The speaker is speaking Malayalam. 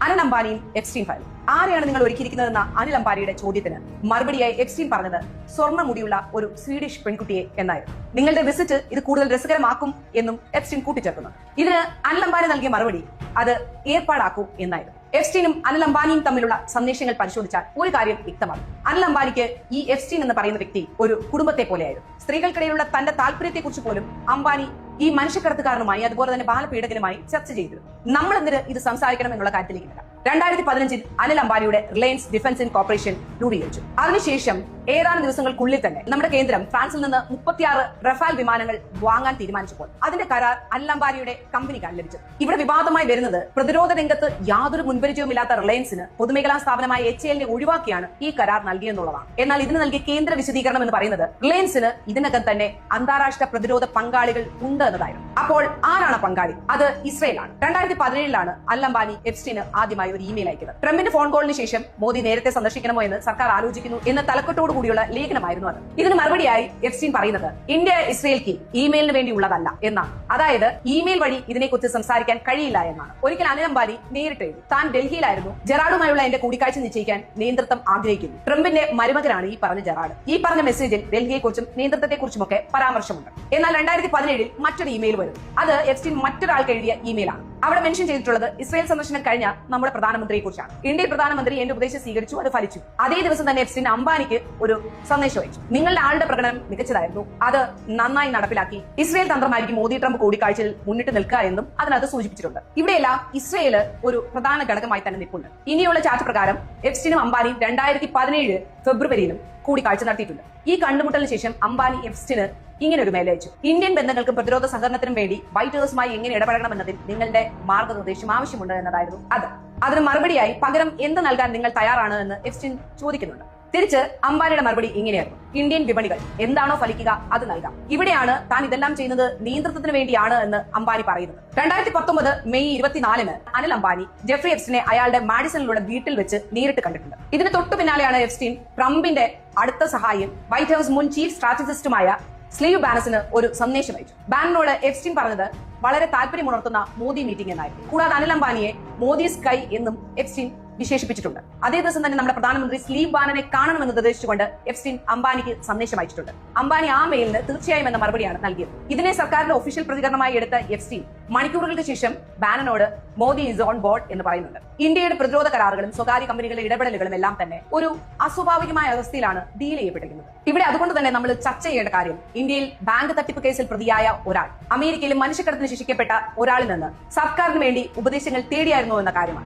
അനിൽ അംബാനിയും എപ്സ്റ്റീൻ ഫയലും. ആരെയാണ് നിങ്ങൾ ഒരുക്കിയിരിക്കുന്നതെന്ന അനിൽ അംബാനിയുടെ ചോദ്യത്തിന് മറുപടിയായി എപ്സ്റ്റീൻ പറഞ്ഞത് സ്വർണ്ണ മുടിയുള്ള ഒരു സ്വീഡിഷ് പെൺകുട്ടിയെ എന്നായിരുന്നു. നിങ്ങളുടെ വിസിറ്റ് ഇത് കൂടുതൽ രസകരമാക്കും എന്നും എപ്സ്റ്റീൻ കൂട്ടിച്ചേർക്കുന്നു. ഇതിന് അനിൽ അംബാനി നൽകിയ മറുപടി അത് ഏർപ്പാടാക്കൂ എന്നായിരുന്നു. എപ്സ്റ്റീനും അനിൽ അംബാനിയും തമ്മിലുള്ള സന്ദേശങ്ങൾ പരിശോധിച്ചാൽ ഒരു കാര്യം വ്യക്തമാണ്. അനിൽ അംബാനിക്ക് ഈ എപ്സ്റ്റീൻ എന്ന് പറയുന്ന വ്യക്തി ഒരു കുടുംബത്തെ പോലെയായിരുന്നു. സ്ത്രീകൾക്കിടയിലുള്ള തന്റെ താല്പര്യത്തെക്കുറിച്ച് പോലും അംബാനി ഈ മനുഷ്യക്കടത്തുകാരനുമായി അതുപോലെ തന്നെ ബാലപീഡകനുമായി ചർച്ച ചെയ്തിരുന്നു. നമ്മൾ എന്തിന് ഇത് സംസാരിക്കണം എന്നുള്ള കാര്യത്തിലേക്ക് 2015 അനിൽ അംബാനിയുടെ റിലയൻസ് ഡിഫൻസ് ആൻഡ് കോർപ്പറേഷൻ രൂപീകരിച്ചു. അതിനുശേഷം ഏതാനും ദിവസങ്ങൾക്കുള്ളിൽ തന്നെ നമ്മുടെ കേന്ദ്രം ഫ്രാൻസിൽ നിന്ന് 36 റഫാൽ വിമാനങ്ങൾ വാങ്ങാൻ തീരുമാനിച്ചപ്പോൾ അതിന്റെ കരാർ അനിൽ അംബാനിയുടെ കമ്പനിക്കാണ് ലഭിച്ചത്. ഇവിടെ വിവാദമായി വരുന്നത് പ്രതിരോധ രംഗത്ത് യാതൊരു മുൻപരിചയവുമില്ലാത്ത റിലയൻസിന് പൊതുമേഖലാ സ്ഥാപനമായ HAL ഒഴിവാക്കിയാണ് ഈ കരാർ നൽകിയെന്നുള്ളതാണ്. എന്നാൽ ഇതിന് നൽകിയ കേന്ദ്ര വിശദീകരണം എന്ന് പറയുന്നത് റിലയൻസിന് ഇതിനകം തന്നെ അന്താരാഷ്ട്ര പ്രതിരോധ പങ്കാളികൾ ഉണ്ട് എന്നതായിരുന്നു. അപ്പോൾ ആരാണ് പങ്കാളി? അത് ഇസ്രയേലാണ്. 2017 അനിൽ അംബാനി എപ്സ്റ്റീന് ആദ്യമായി ഒരു ഇമെയിൽ അയക്കുന്നത്. ട്രംപിന്റെ ഫോൺ കോളിന് ശേഷം മോദി നേരത്തെ സന്ദർശിക്കണമോ എന്ന് സർക്കാർ ആലോചിക്കുന്നു എന്ന തലക്കെട്ടോട് കൂടിയുള്ള ലേഖനമായിരുന്നു അത്. ഇതിന് മറുപടിയായി എപ്സ്റ്റീൻ പറയുന്നത് ഇന്ത്യ ഇസ്രയേൽക്ക് ഇമെയിലിന് വേണ്ടിയുള്ളതല്ല എന്നാണ്. അതായത് ഇമെയിൽ വഴി ഇതിനെക്കുറിച്ച് സംസാരിക്കാൻ കഴിയില്ല എന്നാണ്. ഒരിക്കൽ അനിൽ അംബാനി നേരിട്ട് എഴുതി താൻ ഡൽഹിയിലായിരുന്നു, ജെറാഡുമായുള്ള എന്റെ കൂടിക്കാഴ്ച നിശ്ചയിക്കാൻ നേതൃത്വം ആഗ്രഹിക്കുന്നു. ട്രംപിന്റെ മരുമകനാണ് ഈ പറഞ്ഞ ജെറാഡ്. ഈ പറഞ്ഞ മെസ്സേജിൽ ഡൽഹിയെക്കുറിച്ചും നേതൃത്വത്തെക്കുറിച്ചുമൊക്കെ പരാമർശമുണ്ട്. എന്നാൽ 2017 മറ്റൊരു ഇമെയിൽ വരും. അത് എപ്സ്റ്റീൻ മറ്റൊരാൾക്ക് എഴുതിയ ഇമെയിലാണ്. അവിടെ മെൻഷൻ ചെയ്തിട്ടുള്ളത് ഇസ്രയേൽ സന്ദർശനം കഴിഞ്ഞ നമ്മുടെ പ്രധാനമന്ത്രിയെ കുറിച്ചാണ്. ഇന്ത്യൻ പ്രധാനമന്ത്രി എന്റെ ഉപദേശം സ്വീകരിച്ചു, അത് ഫലിച്ചു. അതേ ദിവസം തന്നെ എപ്സ്റ്റീൻ അംബാനിക്ക് ഒരു സന്ദേശം അയച്ചു. നിങ്ങളുടെ ആളുടെ പ്രകടനം മികച്ചതായിരുന്നു, അത് നന്നായി നടപ്പിലാക്കി. ഇസ്രയേൽ തന്ത്രമായിരിക്കും മോദി ട്രംപ് കൂടിക്കാഴ്ചയിൽ മുന്നിട്ട് നിൽക്കുക എന്നും അതിനകത്ത് സൂചിപ്പിച്ചിട്ടുണ്ട്. ഇവിടെയെല്ലാം ഇസ്രയേൽ ഒരു പ്രധാന ഘടകമായി തന്നെ നിൽപ്പുണ്ട്. ഇനിയുള്ള ചാറ്റ് പ്രകാരം എപ്സ്റ്റീനും അംബാനിയും 2017 ഫെബ്രുവരിയിലും കൂടിക്കാഴ്ച നടത്തിയിട്ടുണ്ട്. ഈ കണ്ടുമുട്ടലിന് ശേഷം അംബാനി എപ്സ്റ്റീന് ഇങ്ങനെ ഒരു മെയിൽ അയച്ചു: ഇന്ത്യൻ ബന്ധങ്ങൾക്കും പ്രതിരോധ സഹകരണത്തിനും വേണ്ടി വൈറ്റ് ഹൌസുമായി എങ്ങനെ ഇടപെടണമെന്നതിൽ നിങ്ങളുടെ മാർഗനിർദ്ദേശം ആവശ്യമുണ്ട് എന്നതായിരുന്നു അത്. അതിന് മറുപടിയായി പകരം എന്ത് നൽകാൻ നിങ്ങൾ തയ്യാറാണ് എന്ന് എപ്സ്റ്റീൻ ചോദിക്കുന്നുണ്ട്. തിരിച്ച് അംബാനിയുടെ മറുപടി ഇങ്ങനെയായിരുന്നു: ഇന്ത്യൻ വിപണികൾ എന്താണോ ഫലിക്കുക അത് നൽകാം. ഇവിടെയാണ് താൻ ഇതെല്ലാം ചെയ്യുന്നത് നേതൃത്വത്തിന് വേണ്ടിയാണ് എന്ന് അംബാനി പറയുന്നത്. 2019 മെയ് 24 അനിൽ അംബാനി ജെഫ്രി എപ്സ്റ്റീനെ അയാളുടെ മാഡിസണിലുള്ള വീട്ടിൽ വെച്ച് നേരിട്ട് കണ്ടിട്ടുണ്ട്. ഇതിന് തൊട്ടു പിന്നാലെയാണ് എപ്സ്റ്റീൻ ട്രംപിന്റെ അടുത്ത സഹായിയും വൈറ്റ് ഹൌസ് മുൻ ചീഫ് സ്ട്രാറ്റജിസ്റ്റുമായ സ്ലീവ് ബാനസിന് ഒരു സന്ദേശം അയച്ചു. ബാനനോട് എപ്സ്റ്റീൻ പറഞ്ഞത് വളരെ താല്പര്യമുണർത്തുന്ന മോദി മീറ്റിംഗ് എന്നായിരുന്നു. കൂടാതെ അനിൽ അംബാനിയെ മോദി സ്കൈ എന്നും എപ്സ്റ്റീൻ വിശേഷിപ്പിച്ചിട്ടുണ്ട്. അതേ ദിവസം തന്നെ നമ്മുടെ പ്രധാനമന്ത്രി സ്ലീവ് ബാനനെ കാണണമെന്ന് നിർദ്ദേശിച്ചുകൊണ്ട് എപ്സ്റ്റീൻ അംബാനിക്ക് സന്ദേശം അയച്ചിട്ടുണ്ട്. അംബാനി ആ മെയിലിന് തീർച്ചയായും എന്ന മറുപടിയാണ് നൽകിയത്. ഇതിനെ സർക്കാരിന്റെ ഒഫീഷ്യൽ പ്രതികരണമായി എടുത്ത എപ്സ്റ്റീൻ മണിക്കൂറുകൾക്ക് ശേഷം ബാനനോട് മോദി ഈസ് ഓൺ ബോർഡ് എന്ന് പറയുന്നുണ്ട്. ഇന്ത്യയുടെ പ്രതിരോധ കരാറുകളും സ്വകാര്യ കമ്പനികളുടെ ഇടപെടലുകളും എല്ലാം തന്നെ ഒരു അസ്വാഭാവികമായ അവസ്ഥയിൽ ഡീൽ ചെയ്യപ്പെട്ടിരിക്കുന്നത്. ഇവിടെ അതുകൊണ്ട് തന്നെ നമ്മൾ ചർച്ച ചെയ്യേണ്ട കാര്യം ഇന്ത്യയിൽ ബാങ്ക് തട്ടിപ്പ് കേസിൽ പ്രതിയായ ഒരാൾ അമേരിക്കയിൽ മനുഷ്യക്കടത്തിന് ശിക്ഷിക്കപ്പെട്ട ഒരാളിൽ നിന്ന് സർക്കാരിന് വേണ്ടി ഉപദേശങ്ങൾ തേടിയായിരുന്നു എന്ന കാര്യമാണ്.